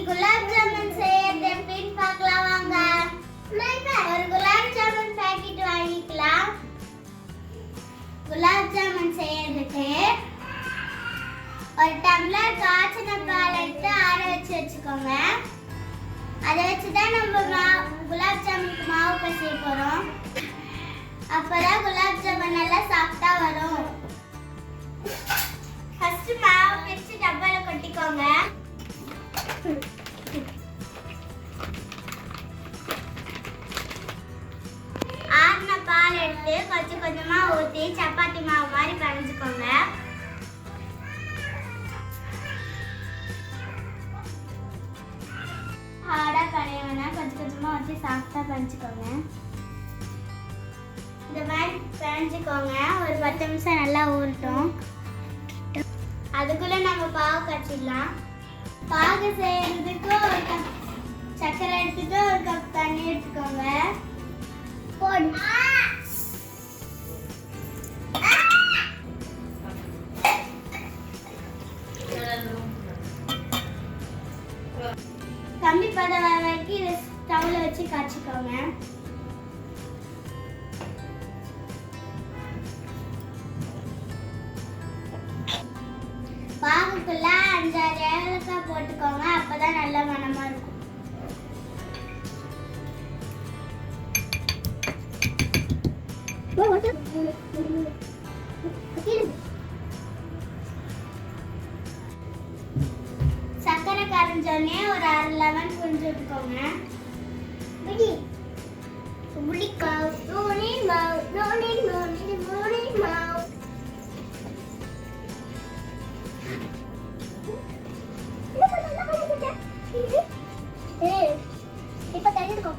குலாப் ஜாமுன் செய்யறது எப்படின்னு பார்க்கலாம் வாங்க. ஒரு குலாப் ஜாமுன் பாக்கெட் வாங்கிக்கலாம். குலாப் ஜாமுன் செய்யறதுக்கு ஒரு டம்ளர் காய்ச்சின பால் எடுத்து ஆற வச்சுக்கோங்க. அதை வச்சுதான் நம்ம குலாப் ஜாமுனுக்கு மாவு பிசைய போறோம். அப்பதான் குலாப் ஜாமுன் நல்லா சாஃப்டா வரும். ஃபர்ஸ்ட் மாவு பிரிச்சு டப்பால கொட்டிக்கோங்க. ஆறின பால் எடுத்து கொஞ்சம் கொஞ்சமா ஊற்றி சப்பாத்தி மாவு மாதிரி பிணைஞ்சுக்கோங்க. ஹார்டா பிணையணும்னா கொஞ்சம் கொஞ்சமா ஊற்றி சாஃப்டா பிணைச்சுக்கோங்க. இந்த மாதிரி பிணைஞ்சுக்கோங்க. ஒரு 10 நிமிஷம் நல்லா ஊறட்டும். அதுக்குள்ள நம்ம பாகு காய்ச்சிடலாம். பாகு செய்யறதுக்கு ஒரு கப் சர்க்கரை எடுத்துட்டு ஒரு கப் தண்ணி எடுத்துக்கோங்க. கம்பி பதம் வர வரைக்கும் இதை ஸ்டவ்ல வச்சு காய்ச்சிக்கோங்க. பாகுக்குள்ள 5-6 ஏலக்காய் போட்டுக்கோங்க. அப்பதான் நல்ல மணமா இருக்கும். சர்க்கரை கரைஞ்சோடனே ஒரு 1/2 லெமன் புழிஞ்சு விட்டுக்கோங்க. இப்ப தெரிஞ்சுக்கோ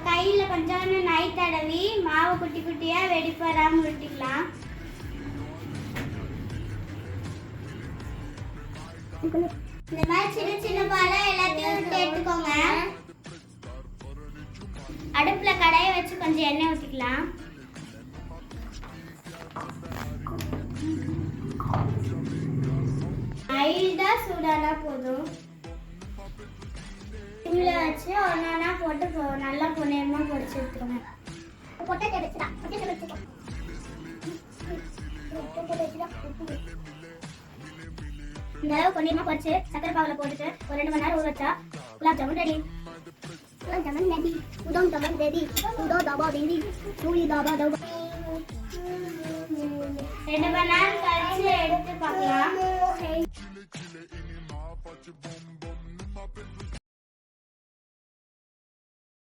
கையில கொஞ்சம் நெய் தடவி மாவு குட்டி குட்டியா வெடிப்பு வராம உருட்டிக்கலாம். இந்த மாதிரி சின்ன சின்ன பாலா எல்லாத்தையும் உருட்டி எடுத்துக்கோங்க. அடுப்புல கடாயை வச்சு கொஞ்சம் எண்ணெய் ஊற்றிக்கலாம். மைல்டா சூடானா போதும். சிம்ல வச்சு ஒன்னா போட்டு நல்லா பொன்னிறமா பொரிச்சு எடுத்துக்கோங்க. இந்த அளவு பொன்னிறமா பொரிச்சு சக்கரை பாகுல போட்டுட்டு ஒரு 2 மணி நேரம் ஊற வச்சா குலாப் ஜாமுன் ரெடி. குலாப் ஜாமுன் ரெடி. உதம் ஜாமுன் ரெடி. உதோ தாபா ரெடி. சூரி தாபா தாபா. 2 மணி நேரம் கழிச்சு எடுத்து பார்க்கலாம்.